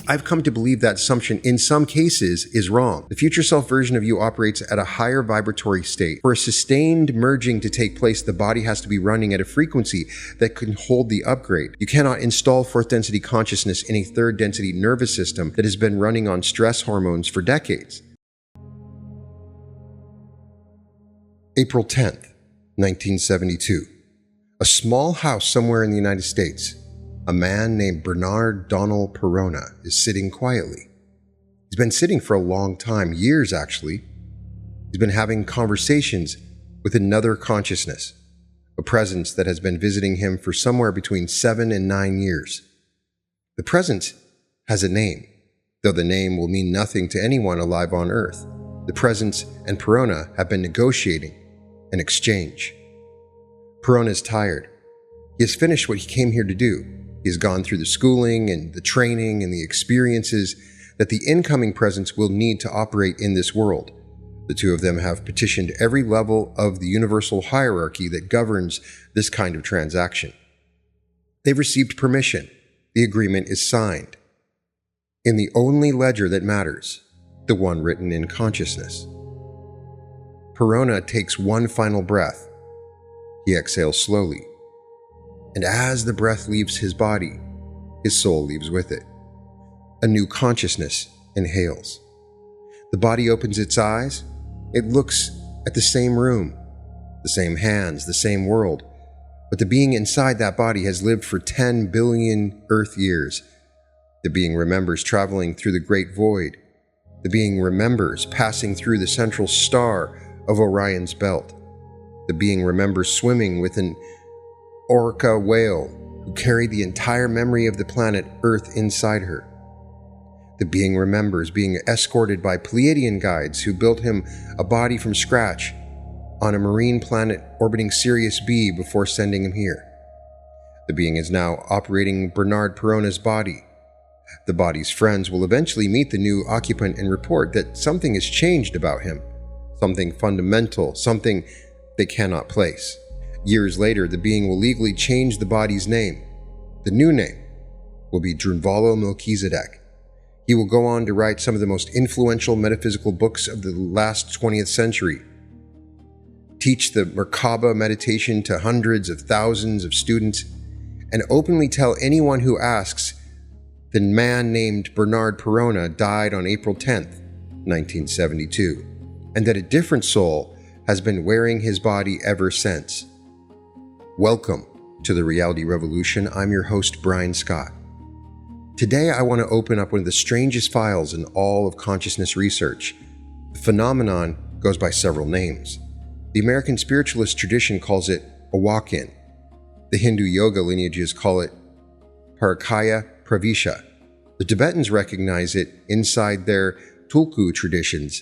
I've come to believe that assumption in some cases is wrong. The future self version of you operates at a higher vibratory state. For a sustained merging to take place, the body has to be running at a frequency that can hold the upgrade. You cannot install fourth density consciousness in a third density nervous system that has been running on stress hormones for decades. April 10th, 1972. A small house somewhere in the United States. A man named Bernard Donald Perona is sitting quietly. He's been sitting for a long time, years actually. He's been having conversations with another consciousness, a presence that has been visiting him for somewhere between 7 and 9 years. The presence has a name, though the name will mean nothing to anyone alive on Earth. The presence and Perona have been negotiating an exchange. Perona is tired. He has finished what he came here to do. He has gone through the schooling and the training and the experiences that the incoming presence will need to operate in this world. The two of them have petitioned every level of the universal hierarchy that governs this kind of transaction. They've received permission. The agreement is signed. In the only ledger that matters, the one written in consciousness. Perona takes one final breath. He exhales slowly. And as the breath leaves his body, his soul leaves with it. A new consciousness inhales. The body opens its eyes. It looks at the same room, the same hands, the same world. But the being inside that body has lived for 10 billion Earth years. The being remembers traveling through the great void. The being remembers passing through the central star of Orion's belt. The being remembers swimming with an orca whale who carried the entire memory of the planet Earth inside her. The being remembers being escorted by Pleiadian guides who built him a body from scratch on a marine planet orbiting Sirius B before sending him here. The being is now operating Bernard Perona's body. The body's friends will eventually meet the new occupant and report that something has changed about him, something fundamental, something they cannot place. Years later, the being will legally change the body's name. The new name will be Drunvalo Melchizedek. He will go on to write some of the most influential metaphysical books of the last 20th century, teach the Merkaba meditation to hundreds of thousands of students, and openly tell anyone who asks the man named Bernard Perona died on April 10th, 1972, and that a different soul has been wearing his body ever since. Welcome to the Reality Revolution. I'm your host, Brian Scott. Today, I want to open up one of the strangest files in all of consciousness research. The phenomenon goes by several names. The American spiritualist tradition calls it a walk-in. The Hindu yoga lineages call it Parakaya Pravisha. The Tibetans recognize it inside their Tulku traditions.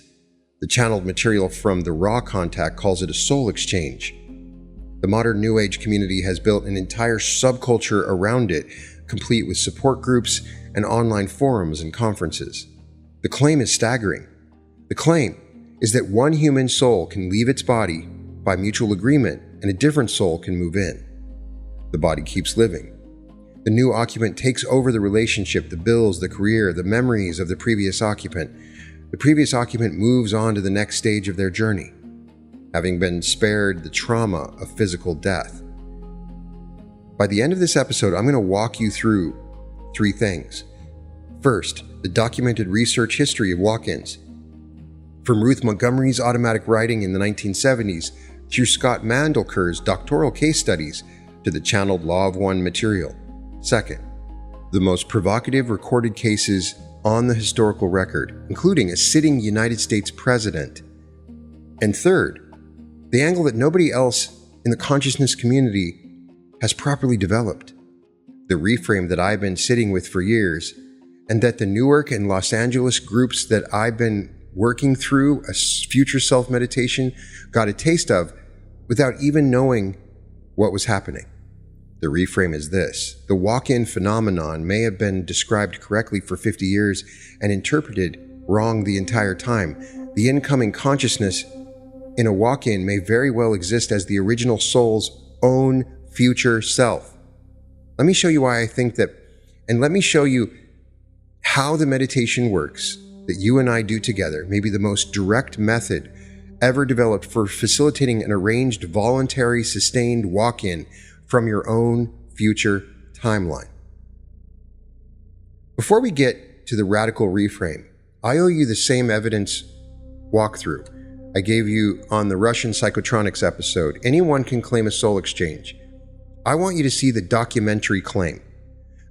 The channeled material from the raw contact calls it a soul exchange. The modern New Age community has built an entire subculture around it, complete with support groups and online forums and conferences. The claim is staggering. The claim is that one human soul can leave its body by mutual agreement and a different soul can move in. The body keeps living. The new occupant takes over the relationship, the bills, the career, the memories of the previous occupant. The previous occupant moves on to the next stage of their journey, having been spared the trauma of physical death. By the end of this episode, I'm going to walk you through 3 things. First, the documented research history of walk-ins. From Ruth Montgomery's automatic writing in the 1970s through Scott Mandelker's doctoral case studies to the channeled Law of One material. Second, the most provocative recorded cases on the historical record, including a sitting United States president. And third, the angle that nobody else in the consciousness community has properly developed. The reframe that I've been sitting with for years, and that the Newark and Los Angeles groups that I've been working through a future self meditation got a taste of without even knowing what was happening. The reframe is this: the walk-in phenomenon may have been described correctly for 50 years and interpreted wrong the entire time. The incoming consciousness in a walk-in may very well exist as the original soul's own future self. Let me show you why I think that, and let me show you How the meditation works that you and I do together may be the most direct method ever developed for facilitating an arranged, voluntary, sustained walk-in from your own future timeline. Before we get to the radical reframe, I owe you the same evidence walkthrough I gave you on the Russian psychotronics episode. Anyone can claim a soul exchange. I want you to see the documentary claim.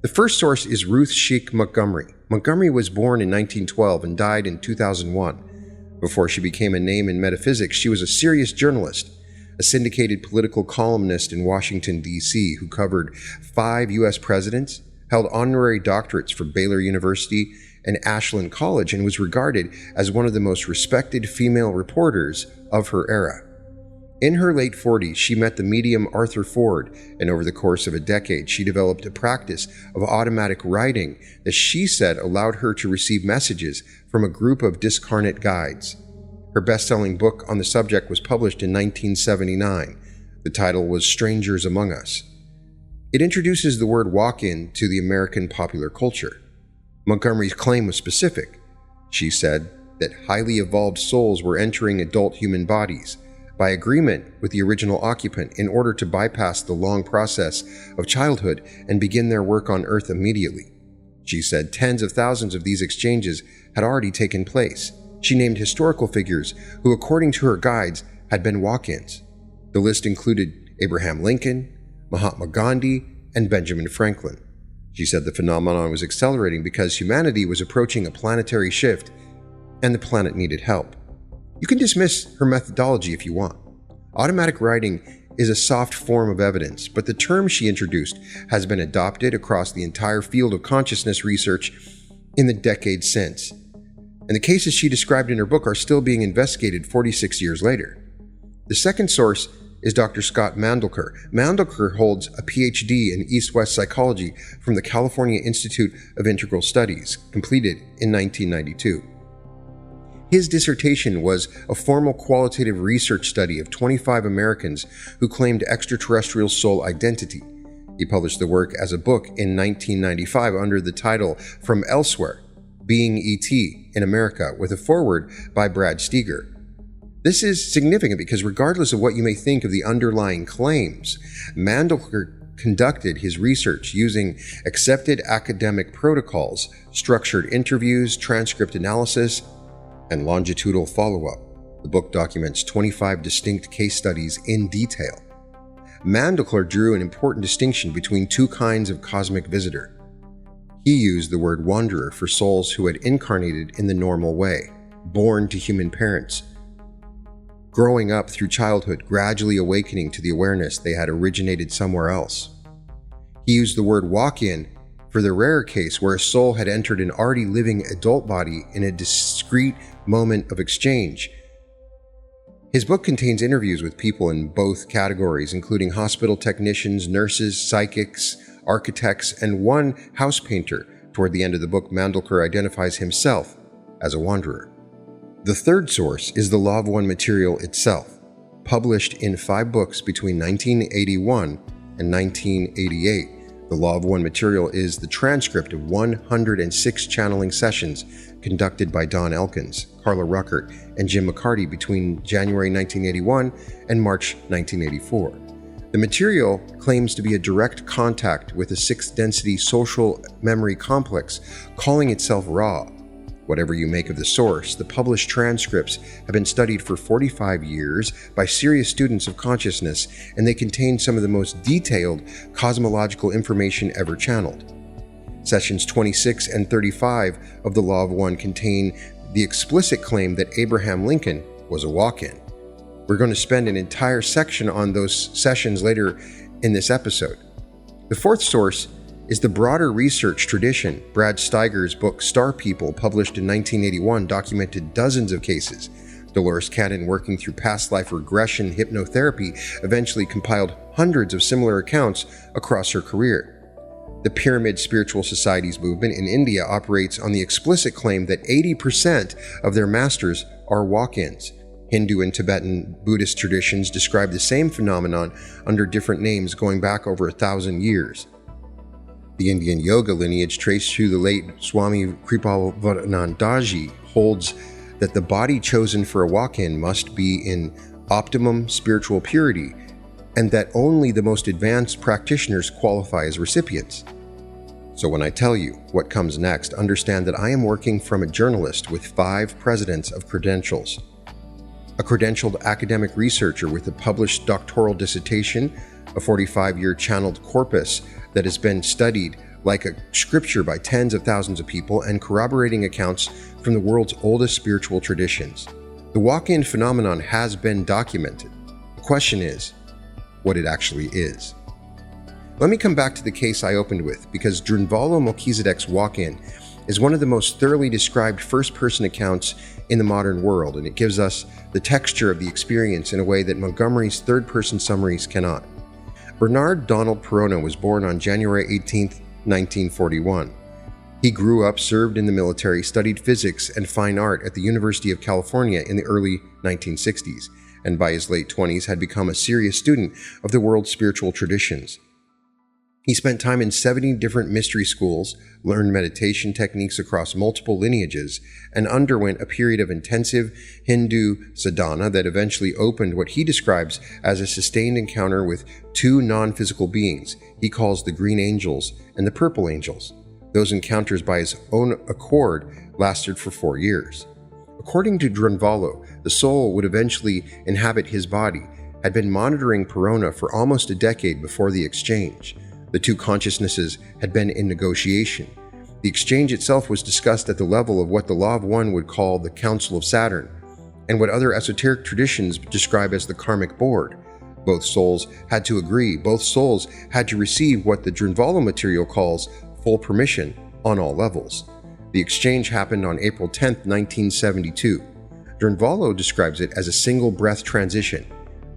The first source is Ruth Montgomery. Montgomery was born in 1912 and died in 2001. Before she became a name in metaphysics, she was a serious journalist, a syndicated political columnist in Washington, D.C., who covered 5 U.S. presidents, held honorary doctorates from Baylor University and Ashland College, and was regarded as one of the most respected female reporters of her era. In her late 40s, she met the medium Arthur Ford, and over the course of a decade, she developed a practice of automatic writing that she said allowed her to receive messages from a group of discarnate guides. Her best-selling book on the subject was published in 1979. The title was Strangers Among Us. It introduces the word walk-in to the American popular culture. Montgomery's claim was specific. She said that highly evolved souls were entering adult human bodies by agreement with the original occupant in order to bypass the long process of childhood and begin their work on Earth immediately. She said tens of thousands of these exchanges had already taken place. She named historical figures who, according to her guides, had been walk-ins. The list included Abraham Lincoln, Mahatma Gandhi, and Benjamin Franklin. She said the phenomenon was accelerating because humanity was approaching a planetary shift and the planet needed help. You can dismiss her methodology if you want. Automatic writing is a soft form of evidence, but the term she introduced has been adopted across the entire field of consciousness research in the decades since. And the cases she described in her book are still being investigated 46 years later. The second source is Dr. Scott Mandelker. Mandelker holds a PhD in East-West psychology from the California Institute of Integral Studies, completed in 1992. His dissertation was a formal qualitative research study of 25 Americans who claimed extraterrestrial soul identity. He published the work as a book in 1995 under the title From Elsewhere, Being E.T. in America, with a foreword by Brad Steger. This is significant because regardless of what you may think of the underlying claims, Mandelker conducted his research using accepted academic protocols, structured interviews, transcript analysis, and longitudinal follow-up. The book documents 25 distinct case studies in detail. Mandelker drew an important distinction between two kinds of cosmic visitor. He used the word wanderer for souls who had incarnated in the normal way, born to human parents, growing up through childhood, gradually awakening to the awareness they had originated somewhere else. He used the word walk-in for the rare case where a soul had entered an already living adult body in a discrete moment of exchange. His book contains interviews with people in both categories, including hospital technicians, nurses, psychics, architects, and one house painter. Toward the end of the book, Mandelker identifies himself as a wanderer. The third source is the Law of One material itself, published in 5 books between 1981 and 1988. The Law of One material is the transcript of 106 channeling sessions conducted by Don Elkins, Carla Ruckert, and Jim McCarty between January 1981 and March 1984. The material claims to be a direct contact with a 6th density social memory complex, calling itself Ra. Whatever you make of the source, the published transcripts have been studied for 45 years by serious students of consciousness, and they contain some of the most detailed cosmological information ever channeled. Sessions 26 and 35 of the Law of One contain the explicit claim that Abraham Lincoln was a walk-in. We're going to spend an entire section on those sessions later in this episode. The fourth source is the broader research tradition. Brad Steiger's book Star People, published in 1981, documented dozens of cases. Dolores Cannon, working through past life regression hypnotherapy, eventually compiled hundreds of similar accounts across her career. The Pyramid Spiritual Societies movement in India operates on the explicit claim that 80% of their masters are walk-ins. Hindu and Tibetan Buddhist traditions describe the same phenomenon under different names going back over 1,000 years. The Indian yoga lineage traced through the late Swami Kripalanandaji holds that the body chosen for a walk-in must be in optimum spiritual purity, and that only the most advanced practitioners qualify as recipients. So when I tell you what comes next, understand that I am working from a journalist with 5 presidents of credentials, a credentialed academic researcher with a published doctoral dissertation, a 45-year channeled corpus that has been studied like a scripture by tens of thousands of people, and corroborating accounts from the world's oldest spiritual traditions. The walk-in phenomenon has been documented. The question is, what it actually is. Let me come back to the case I opened with, because Drunvalo Melchizedek's walk-in is one of the most thoroughly described first-person accounts in the modern world, and it gives us the texture of the experience in a way that Montgomery's third-person summaries cannot. Bernard Donald Perona was born on January 18, 1941. He grew up, served in the military, studied physics and fine art at the University of California in the early 1960s, and by his late 20s had become a serious student of the world's spiritual traditions. He spent time in 70 different mystery schools, learned meditation techniques across multiple lineages, and underwent a period of intensive Hindu sadhana that eventually opened what he describes as a sustained encounter with 2 non-physical beings he calls the Green Angels and the Purple Angels. Those encounters, by his own accord, lasted for 4 years. According to Drunvalo, the soul would eventually inhabit his body, had been monitoring Perona for almost a decade before the exchange. The 2 consciousnesses had been in negotiation. The exchange itself was discussed at the level of what the Law of One would call the Council of Saturn, and what other esoteric traditions describe as the Karmic Board. Both souls had to agree. Both souls had to receive what the Drunvalo material calls full permission on all levels. The exchange happened on April 10, 1972. Drunvalo describes it as a single-breath transition.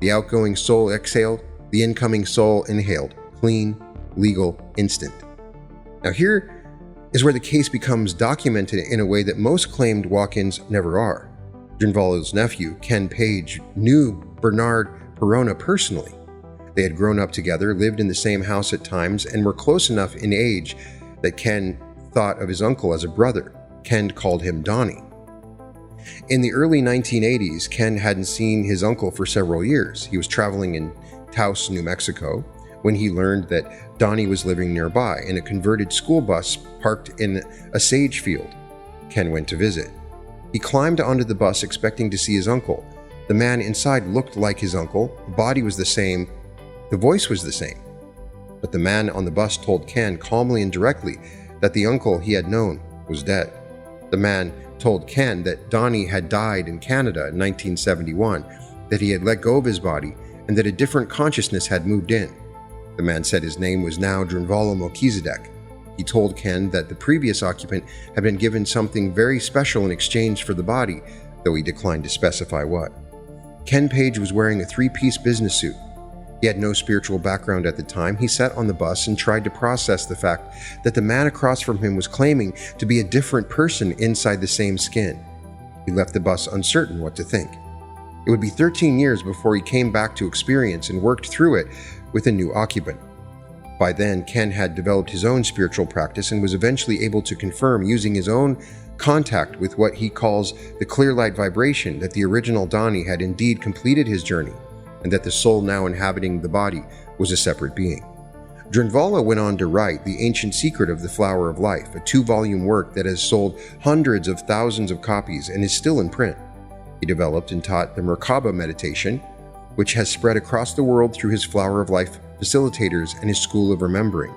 The outgoing soul exhaled, the incoming soul inhaled, clean, legal, instant. Now here is where the case becomes documented in a way that most claimed walk-ins never are. Drunvalo's nephew, Ken Page, knew Bernard Perona personally. They had grown up together, lived in the same house at times, and were close enough in age that Ken thought of his uncle as a brother. Ken called him Donnie. In the early 1980s, Ken hadn't seen his uncle for several years. He was traveling in Taos, New Mexico, when he learned that Donnie was living nearby in a converted school bus parked in a sage field. Ken went to visit. He climbed onto the bus expecting to see his uncle. The man inside looked like his uncle, the body was the same, the voice was the same. But the man on the bus told Ken calmly and directly that the uncle he had known was dead. The man told Ken that Donnie had died in Canada in 1971, that he had let go of his body, and that a different consciousness had moved in. The man said his name was now Drunvalo Melchizedek. He told Ken that the previous occupant had been given something very special in exchange for the body, though he declined to specify what. Ken Page was wearing a 3-piece business suit. He had no spiritual background at the time. He sat on the bus and tried to process the fact that the man across from him was claiming to be a different person inside the same skin. He left the bus uncertain what to think. It would be 13 years before he came back to experience and worked through it with a new occupant. By then, Ken had developed his own spiritual practice and was eventually able to confirm, using his own contact with what he calls the clear light vibration, that the original Donnie had indeed completed his journey, and that the soul now inhabiting the body was a separate being. Drunvalo went on to write The Ancient Secret of the Flower of Life, a 2-volume work that has sold hundreds of thousands of copies and is still in print. He developed and taught the Merkaba meditation, which has spread across the world through his Flower of Life facilitators and his School of Remembering.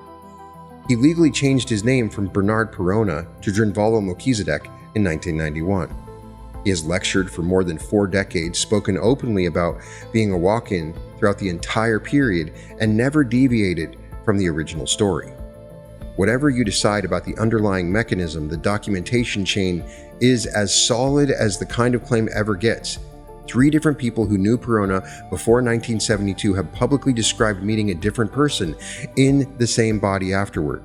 He legally changed his name from Bernard Perona to Drunvalo Melchizedek in 1991. He has lectured for more than 4 decades, spoken openly about being a walk-in throughout the entire period, and never deviated from the original story. Whatever you decide about the underlying mechanism, the documentation chain is as solid as the kind of claim ever gets. 3 different people who knew Perona before 1972 have publicly described meeting a different person in the same body afterward.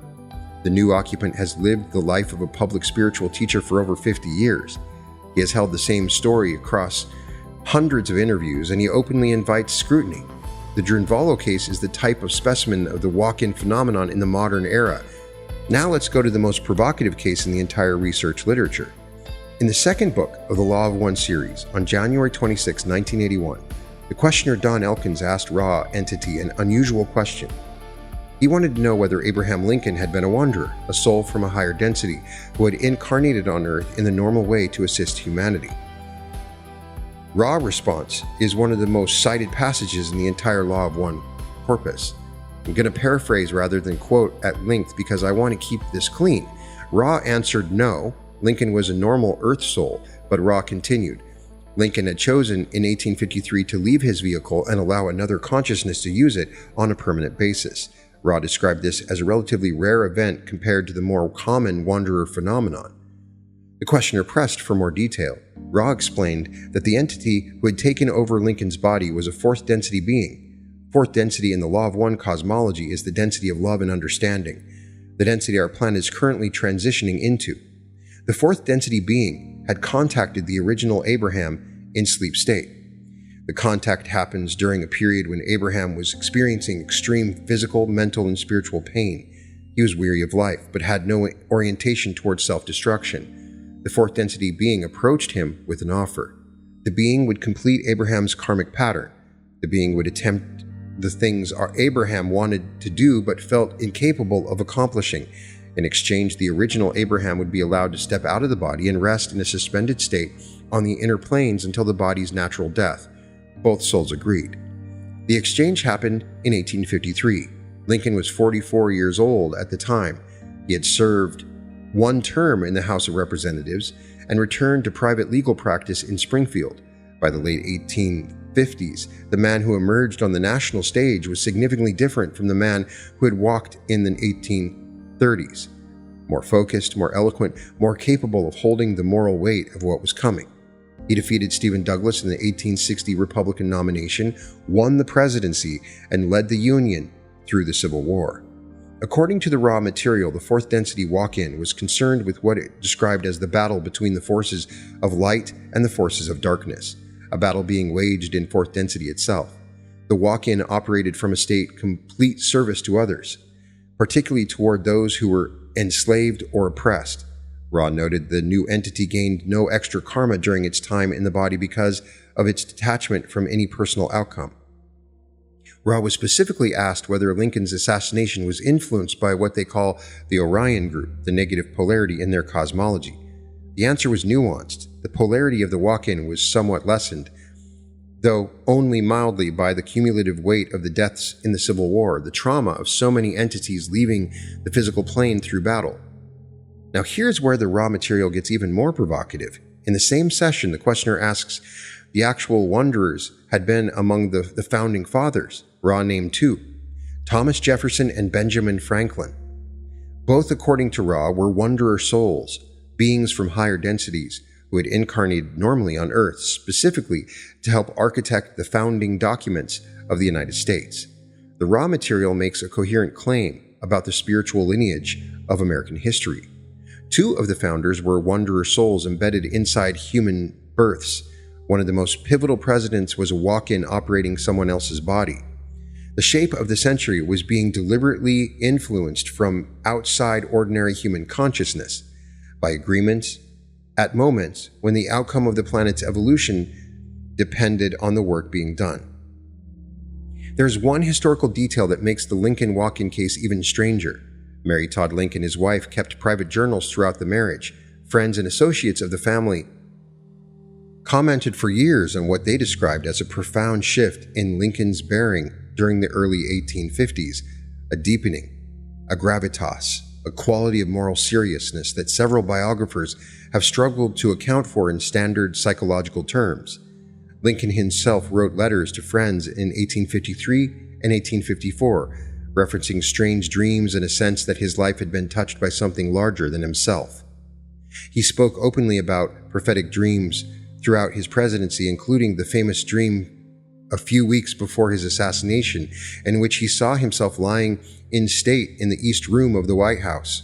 The new occupant has lived the life of a public spiritual teacher for over 50 years. He has held the same story across hundreds of interviews, and he openly invites scrutiny. The Drunvalo case is the type of specimen of the walk-in phenomenon in the modern era. Now let's go to the most provocative case in the entire research literature. In the second book of the Law of One series, on January 26, 1981, the questioner Don Elkins asked Raw entity an unusual question. He wanted to know whether Abraham Lincoln had been a wanderer, a soul from a higher density, who had incarnated on Earth in the normal way to assist humanity. Raw response is one of the most cited passages in the entire Law of One corpus. I'm going to paraphrase rather than quote at length because I want to keep this clean. Raw answered no, Lincoln was a normal Earth soul, but Raw continued. Lincoln had chosen in 1853 to leave his vehicle and allow another consciousness to use it on a permanent basis. Raw described this as a relatively rare event compared to the more common wanderer phenomenon. The questioner pressed for more detail. Raw explained that the entity who had taken over Lincoln's body was a fourth density being. Fourth density in the Law of One cosmology is the density of love and understanding, the density our planet is currently transitioning into. The fourth density being had contacted the original Abraham in sleep state. The contact happens during a period when Abraham was experiencing extreme physical, mental, and spiritual pain. He was weary of life, but had no orientation towards self-destruction. The fourth density being approached him with an offer. The being would complete Abraham's karmic pattern. The being would attempt the things Abraham wanted to do but felt incapable of accomplishing. In exchange, the original Abraham would be allowed to step out of the body and rest in a suspended state on the inner planes until the body's natural death. Both souls agreed. The exchange happened in 1853. Lincoln was 44 years old at the time. He had served one term in the House of Representatives and returned to private legal practice in Springfield. By the late 1850s, the man who emerged on the national stage was significantly different from the man who had walked in the 1830s. More focused, more eloquent, more capable of holding the moral weight of what was coming. He defeated Stephen Douglas in the 1860 Republican nomination, won the presidency, and led the Union through the Civil War. According to the Raw material, the fourth density walk-in was concerned with what it described as the battle between the forces of light and the forces of darkness, a battle being waged in fourth density itself. The walk-in operated from a state complete service to others, particularly toward those who were enslaved or oppressed. Raw noted the new entity gained no extra karma during its time in the body because of its detachment from any personal outcome. Raw was specifically asked whether Lincoln's assassination was influenced by what they call the Orion group, the negative polarity in their cosmology. The answer was nuanced. The polarity of the walk-in was somewhat lessened, though only mildly, by the cumulative weight of the deaths in the Civil War, the trauma of so many entities leaving the physical plane through battle. Now here's where the Raw material gets even more provocative. In the same session, the questioner asks the actual wanderers had been among the founding fathers. Raw named two, Thomas Jefferson and Benjamin Franklin. Both, according to Raw, were wanderer souls, beings from higher densities who had incarnated normally on Earth, specifically to help architect the founding documents of the United States. The Raw material makes a coherent claim about the spiritual lineage of American history. Two of the founders were wanderer souls embedded inside human births. One of the most pivotal presidents was a walk-in operating someone else's body. The shape of the century was being deliberately influenced from outside ordinary human consciousness by agreements at moments when the outcome of the planet's evolution depended on the work being done. There's one historical detail that makes the Lincoln walk-in case even stranger. Mary Todd Lincoln, his wife, kept private journals throughout the marriage. Friends and associates of the family commented for years on what they described as a profound shift in Lincoln's bearing during the early 1850s, a deepening, a gravitas, a quality of moral seriousness that several biographers have struggled to account for in standard psychological terms. Lincoln himself wrote letters to friends in 1853 and 1854, referencing strange dreams and a sense that his life had been touched by something larger than himself. He spoke openly about prophetic dreams throughout his presidency, including the famous dream a few weeks before his assassination, in which he saw himself lying in state in the East Room of the White House.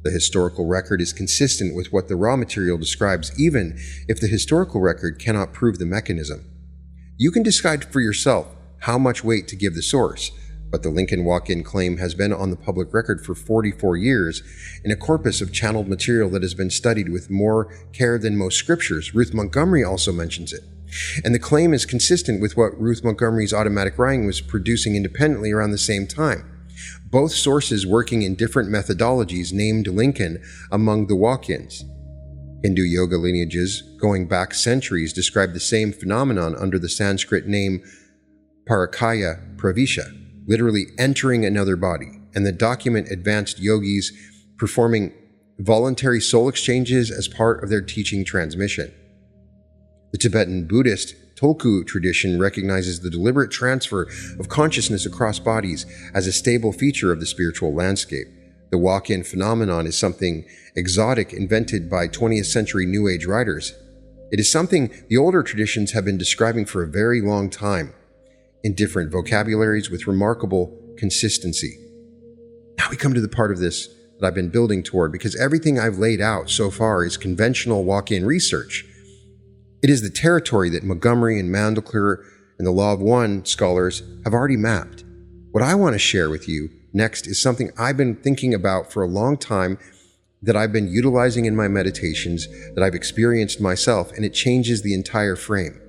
The historical record is consistent with what the Raw material describes, even if the historical record cannot prove the mechanism. You can decide for yourself how much weight to give the source, but the Lincoln walk-in claim has been on the public record for 44 years in a corpus of channeled material that has been studied with more care than most scriptures. Ruth Montgomery also mentions it. And the claim is consistent with what Ruth Montgomery's automatic writing was producing independently around the same time. Both sources working in different methodologies named Lincoln among the walk-ins. Hindu yoga lineages going back centuries describe the same phenomenon under the Sanskrit name Parakaya Pravisha, literally entering another body, and that document advanced yogis performing voluntary soul exchanges as part of their teaching transmission. The Tibetan Buddhist Tulku tradition recognizes the deliberate transfer of consciousness across bodies as a stable feature of the spiritual landscape. The walk-in phenomenon is something exotic invented by 20th century New Age writers. It is something the older traditions have been describing for a very long time, in different vocabularies with remarkable consistency. Now we come to the part of this that I've been building toward, because everything I've laid out so far is conventional walk-in research. It is the territory that Montgomery and Mandelker and the Law of One scholars have already mapped. What I want to share with you next is something I've been thinking about for a long time, that I've been utilizing in my meditations, that I've experienced myself, and it changes the entire frame.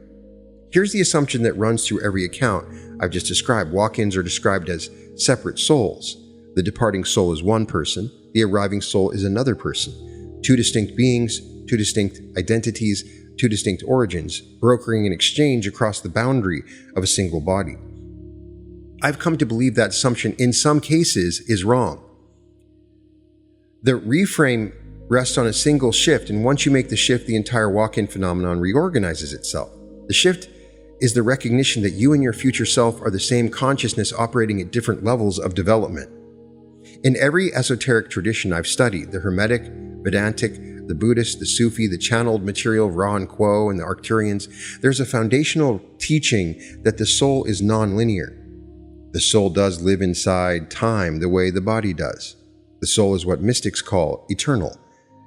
Here's the assumption that runs through every account I've just described. Walk-ins are described as separate souls. The departing soul is one person, the arriving soul is another person. Two distinct beings, two distinct identities, two distinct origins, brokering an exchange across the boundary of a single body. I've come to believe that assumption in some cases is wrong. The reframe rests on a single shift, and once you make the shift, the entire walk-in phenomenon reorganizes itself. The shift is the recognition that you and your future self are the same consciousness operating at different levels of development. In every esoteric tradition I've studied, the Hermetic, Vedantic, the Buddhist, the Sufi, the channeled material, Ra and Kuo, and the Arcturians, there's a foundational teaching that the soul is non-linear. The soul does live inside time the way the body does. The soul is what mystics call eternal,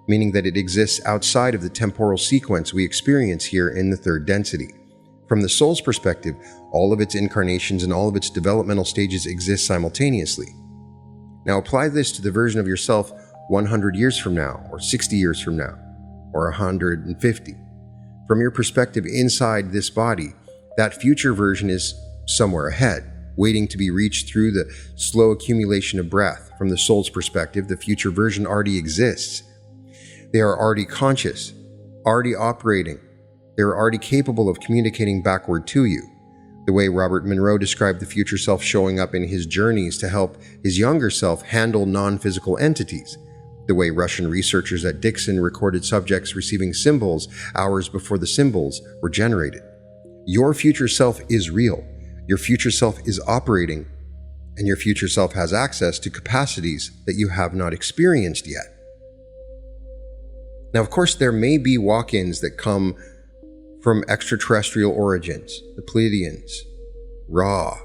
meaning that it exists outside of the temporal sequence we experience here in the third density. From the soul's perspective, all of its incarnations and all of its developmental stages exist simultaneously. Now apply this to the version of yourself 100 years from now, or 60 years from now, or 150. From your perspective inside this body, that future version is somewhere ahead, waiting to be reached through the slow accumulation of breath. From the soul's perspective, the future version already exists. They are already conscious, already operating. They are already capable of communicating backward to you. The way Robert Monroe described the future self showing up in his journeys to help his younger self handle non-physical entities. The way Russian researchers at Dixon recorded subjects receiving symbols hours before the symbols were generated. Your future self is real. Your future self is operating, and your future self has access to capacities that you have not experienced yet. Now, of course, there may be walk-ins that come from extraterrestrial origins, the Pleiadians, Ra.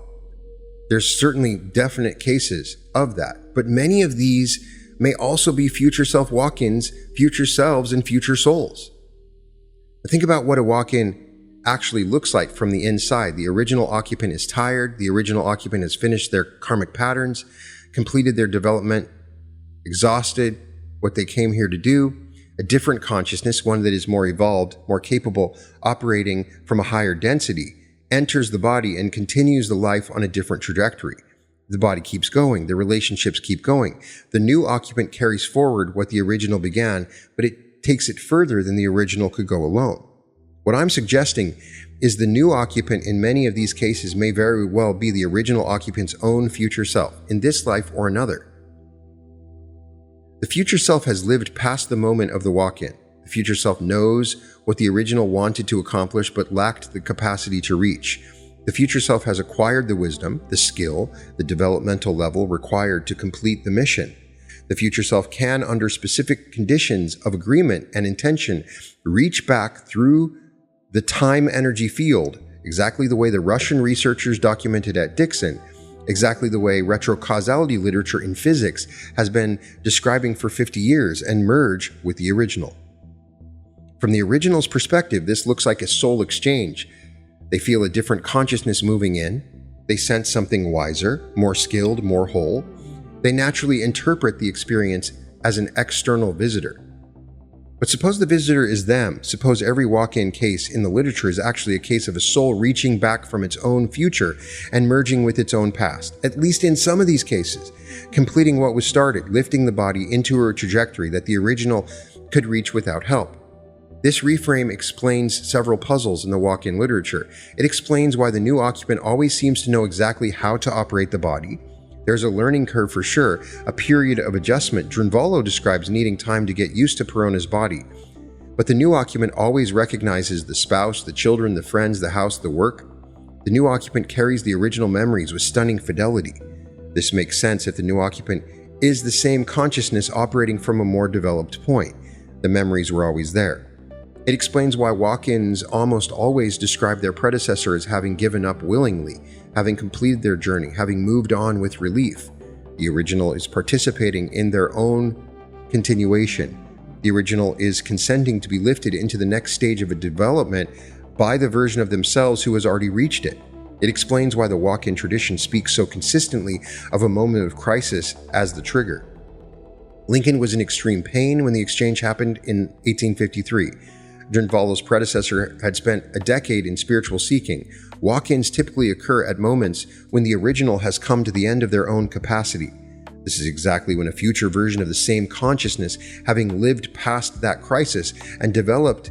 There's certainly definite cases of that, but many of these may also be future self walk-ins, future selves, and future souls. Think about what a walk-in actually looks like from the inside. The original occupant is tired. The original occupant has finished their karmic patterns, completed their development, exhausted what they came here to do. A different consciousness, one that is more evolved, more capable, operating from a higher density, enters the body and continues the life on a different trajectory. The body keeps going. The relationships keep going. The new occupant carries forward what the original began, but it takes it further than the original could go alone. What I'm suggesting is the new occupant in many of these cases may very well be the original occupant's own future self, in this life or another. The future self has lived past the moment of the walk-in. The future self knows what the original wanted to accomplish but lacked the capacity to reach. The future self has acquired the wisdom, the skill, the developmental level required to complete the mission. The future self can, under specific conditions of agreement and intention, reach back through the time-energy field, exactly the way the Russian researchers documented at Dixon, exactly the way retrocausality literature in physics has been describing for 50 years, and merge with the original. From the original's perspective, this looks like a soul exchange. They feel a different consciousness moving in, They sense something wiser, more skilled, more whole. They naturally interpret the experience as an external visitor. But suppose the visitor is them. Suppose every walk-in case in the literature is actually a case of a soul reaching back from its own future and merging with its own past, at least in some of these cases, completing what was started, lifting the body into a trajectory that the original could reach without help. This reframe explains several puzzles in the walk-in literature. It explains why the new occupant always seems to know exactly how to operate the body. There's a learning curve for sure, a period of adjustment. Drunvalo describes needing time to get used to Perona's body. But the new occupant always recognizes the spouse, the children, the friends, the house, the work. The new occupant carries the original memories with stunning fidelity. This makes sense if the new occupant is the same consciousness operating from a more developed point. The memories were always there. It explains why walk-ins almost always describe their predecessor as having given up willingly, having completed their journey, having moved on with relief. The original is participating in their own continuation. The original is consenting to be lifted into the next stage of a development by the version of themselves who has already reached it. It explains why the walk-in tradition speaks so consistently of a moment of crisis as the trigger. Lincoln was in extreme pain when the exchange happened in 1853. Drunvalo's predecessor had spent a decade in spiritual seeking. Walk-ins typically occur at moments when the original has come to the end of their own capacity. This is exactly when a future version of the same consciousness, having lived past that crisis and developed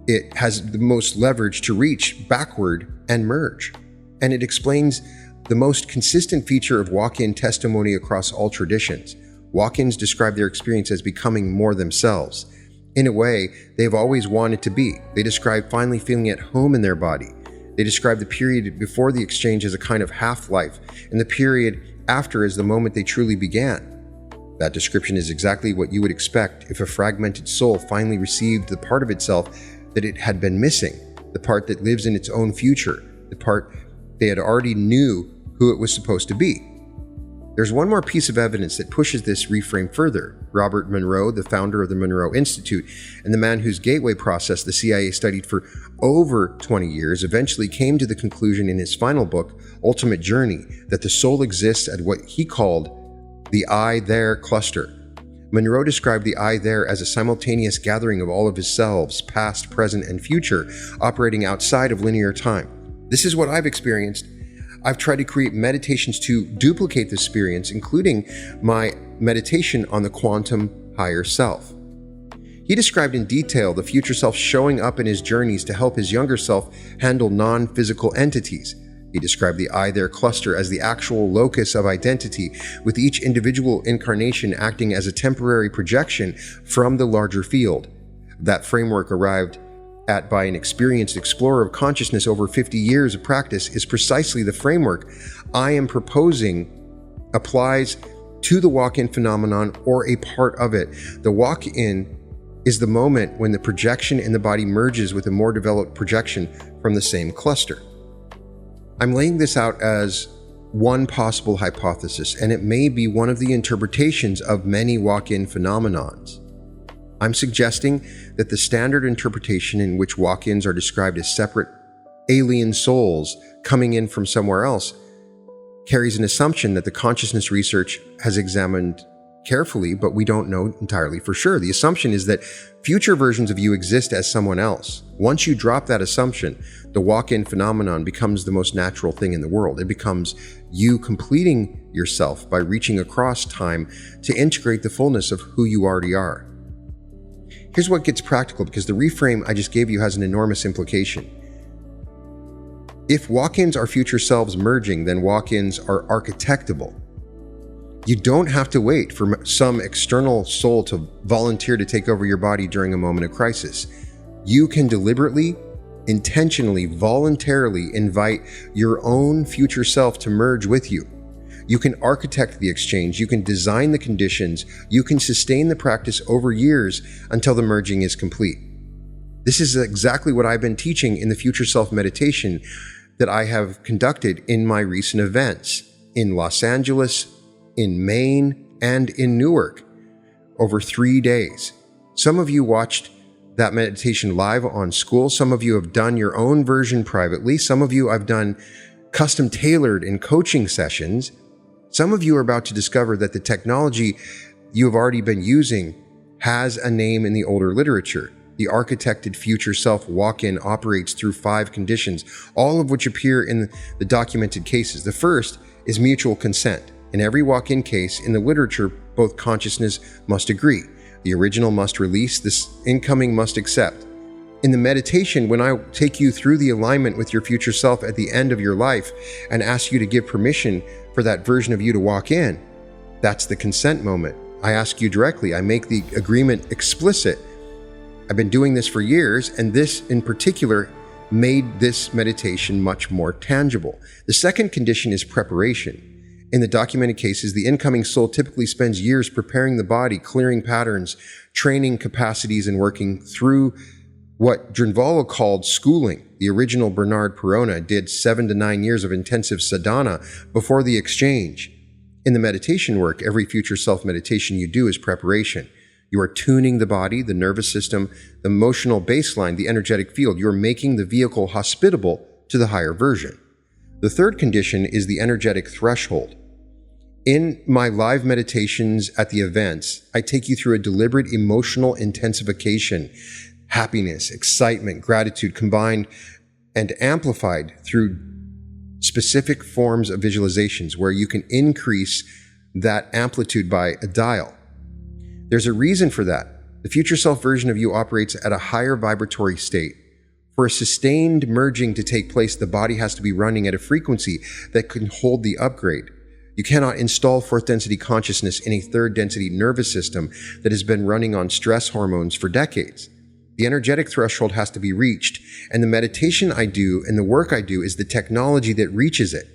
it, has the most leverage to reach backward and merge. And it explains the most consistent feature of walk-in testimony across all traditions. Walk-ins describe their experience as becoming more themselves. In a way, they've always wanted to be. They describe finally feeling at home in their body. They describe the period before the exchange as a kind of half-life, and the period after as the moment they truly began. That description is exactly what you would expect if a fragmented soul finally received the part of itself that it had been missing, the part that lives in its own future, the part they had already knew who it was supposed to be. There's one more piece of evidence that pushes this reframe further. Robert Monroe, the founder of the Monroe Institute, and the man whose gateway process the CIA studied for over 20 years, eventually came to the conclusion in his final book, Ultimate Journey, that the soul exists at what he called the I-there cluster. Monroe described the I-there as a simultaneous gathering of all of his selves, past, present, and future, operating outside of linear time. This is what I've experienced. I've tried to create meditations to duplicate this experience, including my meditation on the quantum higher self. He described in detail the future self showing up in his journeys to help his younger self handle non-physical entities. He described the I-there cluster as the actual locus of identity, with each individual incarnation acting as a temporary projection from the larger field. That framework arrived at by an experienced explorer of consciousness over 50 years of practice is precisely the framework I am proposing applies to the walk-in phenomenon or a part of it. The walk-in is the moment when the projection in the body merges with a more developed projection from the same cluster. I'm laying this out as one possible hypothesis, and it may be one of the interpretations of many walk-in phenomenons. I'm suggesting that the standard interpretation in which walk-ins are described as separate alien souls coming in from somewhere else carries an assumption that the consciousness research has examined carefully, but we don't know entirely for sure. The assumption is that future versions of you exist as someone else. Once you drop that assumption, the walk-in phenomenon becomes the most natural thing in the world. It becomes you completing yourself by reaching across time to integrate the fullness of who you already are. Here's what gets practical, because the reframe I just gave you has an enormous implication. If walk-ins are future selves merging, then walk-ins are architectable. You don't have to wait for some external soul to volunteer to take over your body during a moment of crisis. You can deliberately, intentionally, voluntarily invite your own future self to merge with you. You can architect the exchange, you can design the conditions, you can sustain the practice over years until the merging is complete. This is exactly what I've been teaching in the Future Self meditation that I have conducted in my recent events in Los Angeles, in Maine, and in Newark over 3 days. Some of you watched that meditation live on School. Some of you have done your own version privately. Some of you I've done custom tailored in coaching sessions, some of you are about to discover that the technology you have already been using has a name in the older literature. The architected future self walk-in operates through 5 conditions, all of which appear in the documented cases. The first is mutual consent. In every walk-in case in the literature, both consciousness must agree. The original must release, this incoming must accept. In the meditation, when I take you through the alignment with your future self at the end of your life and ask you to give permission for that version of you to walk in, that's the consent moment. I ask you directly. I make the agreement explicit. I've been doing this for years, and this in particular made this meditation much more tangible. The second condition is preparation. In the documented cases, the incoming soul typically spends years preparing the body, clearing patterns, training capacities, and working through what Drunvalo called schooling. The original Bernard Perona did 7 to 9 years of intensive sadhana before the exchange. In the meditation work, every future self meditation you do is preparation. You are tuning the body, the nervous system, the emotional baseline, the energetic field. You are making the vehicle hospitable to the higher version. The third condition is the energetic threshold. In my live meditations at the events, I take you through a deliberate emotional intensification. Happiness, excitement, gratitude combined and amplified through specific forms of visualizations where you can increase that amplitude by a dial. There's a reason for that. The future self version of you operates at a higher vibratory state. For a sustained merging to take place, the body has to be running at a frequency that can hold the upgrade. You cannot install fourth density consciousness in a third density nervous system that has been running on stress hormones for decades. The energetic threshold has to be reached, and the meditation I do and the work I do is the technology that reaches it.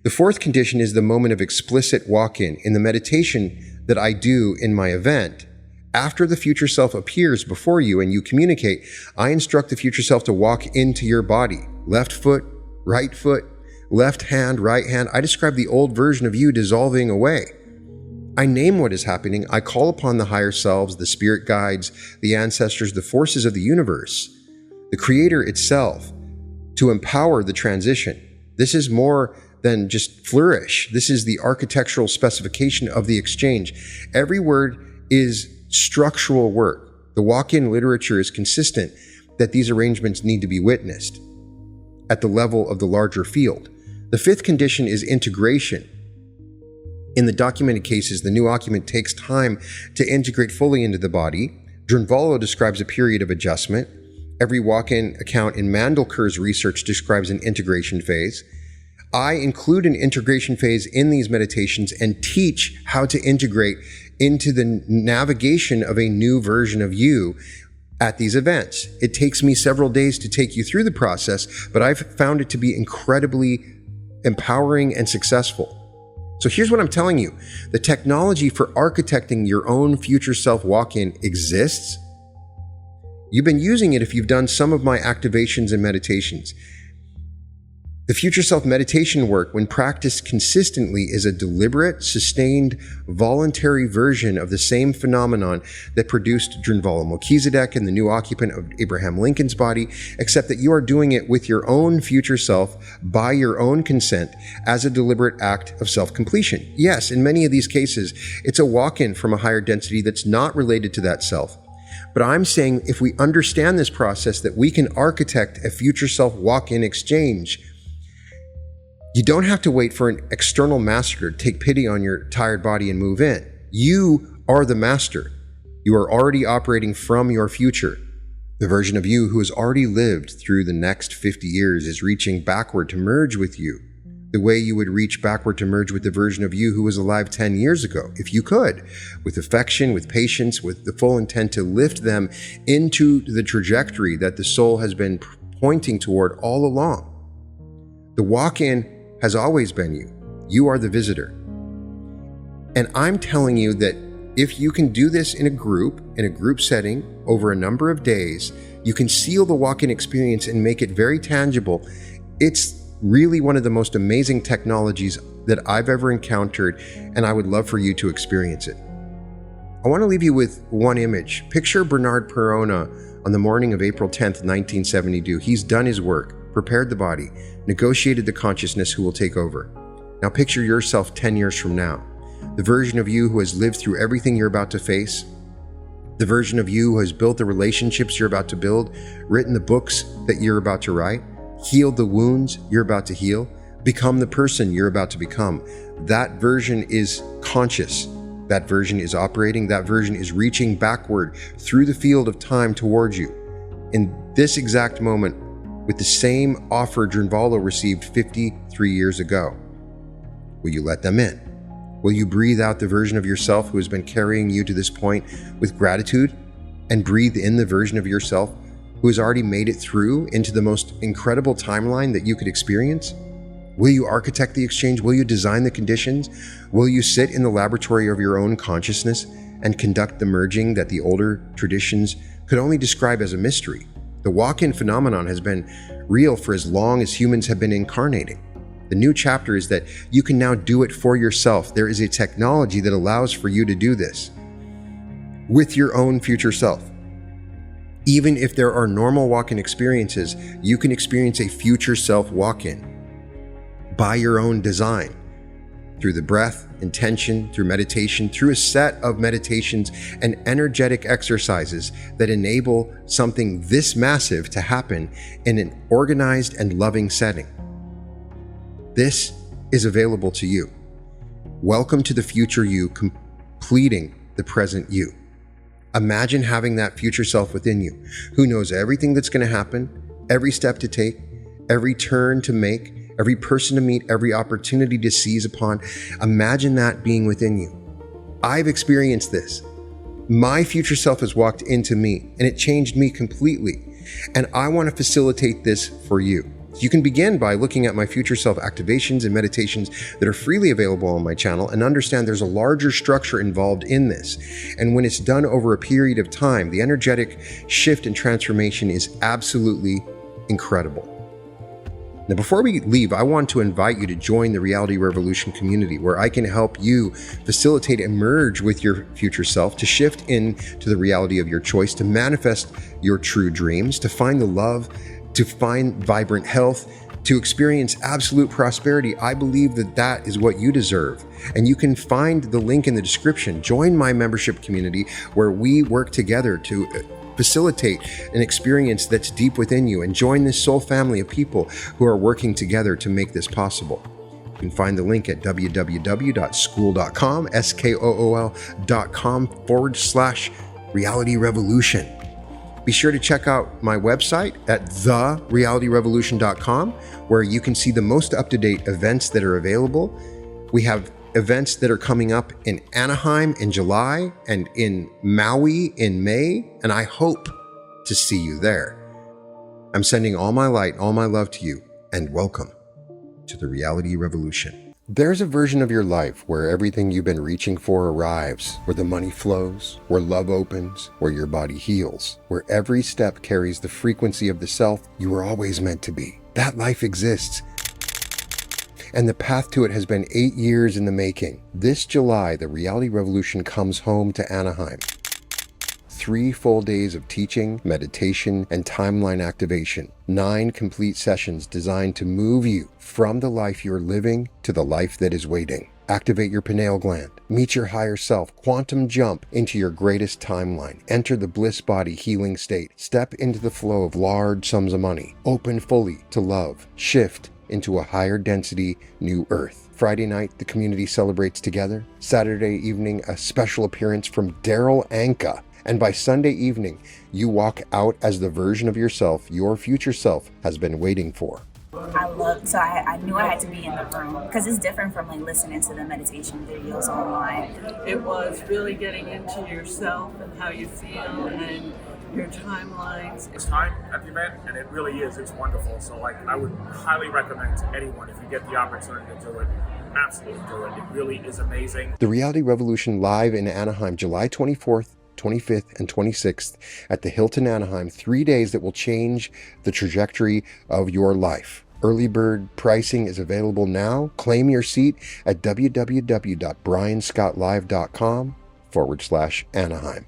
The fourth condition is the moment of explicit walk-in. In the meditation that I do in my event, after the future self appears before you and you communicate, I instruct the future self to walk into your body. Left foot, left hand, right hand. I describe the old version of you dissolving away. I name what is happening. I call upon the higher selves, the spirit guides, the ancestors, the forces of the universe, the creator itself, to empower the transition. This is more than just flourish. This is the architectural specification of the exchange. Every word is structural work. The walk-in literature is consistent that these arrangements need to be witnessed at the level of the larger field. The fifth condition is integration. In the documented cases, the new occupant takes time to integrate fully into the body. Drunvalo describes a period of adjustment. Every walk-in account in Mandelker's research describes an integration phase. I include an integration phase in these meditations and teach how to integrate into the navigation of a new version of you at these events. It takes me several days to take you through the process, but I've found it to be incredibly empowering and successful. So here's what I'm telling you. The technology for architecting your own future self walk-in exists. You've been using it if you've done some of my activations and meditations. The future self meditation work, when practiced consistently, is a deliberate, sustained, voluntary version of the same phenomenon that produced Drunvalo Melchizedek and the new occupant of Abraham Lincoln's body, except that you are doing it with your own future self, by your own consent, as a deliberate act of self-completion. Yes, in many of these cases, it's a walk-in from a higher density that's not related to that self. But I'm saying if we understand this process, that we can architect a future self walk-in exchange. You don't have to wait for an external master to take pity on your tired body and move in. You are the master. You are already operating from your future. The version of you who has already lived through the next 50 years is reaching backward to merge with you, the way you would reach backward to merge with the version of you who was alive 10 years ago, if you could, with affection, with patience, with the full intent to lift them into the trajectory that the soul has been pointing toward all along. The walk-in has always been you. You are the visitor. And I'm telling you that if you can do this in a group setting over a number of days, you can seal the walk-in experience and make it very tangible. It's really one of the most amazing technologies that I've ever encountered, and I would love for you to experience it. I want to leave you with one image. Picture Bernard Perona on the morning of April 10th, 1972. He's done his work. prepared the body, negotiated the consciousness who will take over. Now picture yourself 10 years from now, the version of you who has lived through everything you're about to face, the version of you who has built the relationships you're about to build, written the books that you're about to write, healed the wounds you're about to heal, become the person you're about to become. That version is conscious. That version is operating. That version is reaching backward through the field of time towards you. In this exact moment, with the same offer Drunvalo received 53 years ago. Will you let them in? Will you breathe out the version of yourself who has been carrying you to this point with gratitude, and breathe in the version of yourself who has already made it through into the most incredible timeline that you could experience? Will you architect the exchange? Will you design the conditions? Will you sit in the laboratory of your own consciousness and conduct the merging that the older traditions could only describe as a mystery? The walk-in phenomenon has been real for as long as humans have been incarnating. The new chapter is that you can now do it for yourself. There is a technology that allows for you to do this with your own future self. Even if there are normal walk-in experiences, you can experience a future self walk-in by your own design, through the breath, intention, through meditation, through a set of meditations and energetic exercises that enable something this massive to happen in an organized and loving setting. This is available to you. Welcome to the future you, completing the present you. Imagine having that future self within you, who knows everything that's going to happen, every step to take, every turn to make, every person to meet, every opportunity to seize upon. Imagine that being within you. I've experienced this. My future self has walked into me, and it changed me completely. And I want to facilitate this for you. You can begin by looking at my future self activations and meditations that are freely available on my channel, and understand there's a larger structure involved in this. And when it's done over a period of time, the energetic shift and transformation is absolutely incredible. Now, before we leave, I want to invite you to join the Reality Revolution community, where I can help you facilitate and merge with your future self to shift into the reality of your choice, to manifest your true dreams, to find the love, to find vibrant health, to experience absolute prosperity. I believe that that is what you deserve. And you can find the link in the description. Join my membership community, where we work together to facilitate an experience that's deep within you, and join this soul family of people who are working together to make this possible. You can find the link at www.skool.com, skool.com/reality revolution. Be sure to check out my website at therealityrevolution.com, where you can see the most up-to-date events that are available. We have events that are coming up in Anaheim in July and in Maui in May, and I hope to see you there. I'm sending all my light, all my love to you, and welcome to the Reality Revolution. There's a version of your life where everything you've been reaching for arrives, where the money flows, where love opens, where your body heals, where every step carries the frequency of the self you were always meant to be. That life exists, and the path to it has been 8 years in the making. This July, the Reality Revolution comes home to Anaheim. 3 full days of teaching, meditation, and timeline activation. 9 complete sessions designed to move you from the life you're living to the life that is waiting. Activate your pineal gland, meet your higher self, quantum jump into your greatest timeline, enter the bliss body healing state, step into the flow of large sums of money, open fully to love, shift into a higher density new earth. Friday night, the community celebrates together. Saturday evening, a special appearance from Daryl Anka. And by Sunday evening, you walk out as the version of yourself your future self has been waiting for. I knew I had to be in the room, because it's different from like listening to the meditation videos online. It was really getting into yourself and how you feel and your timelines. It's time at the event, and it really is. It's wonderful. So I would highly recommend to anyone, if you get the opportunity to do it, absolutely do it. It really is amazing. The Reality Revolution live in Anaheim, July 24th, 25th, and 26th at the Hilton Anaheim. 3 days that will change the trajectory of your life. Early bird pricing is available now. Claim your seat at www.brianscottlive.com/Anaheim.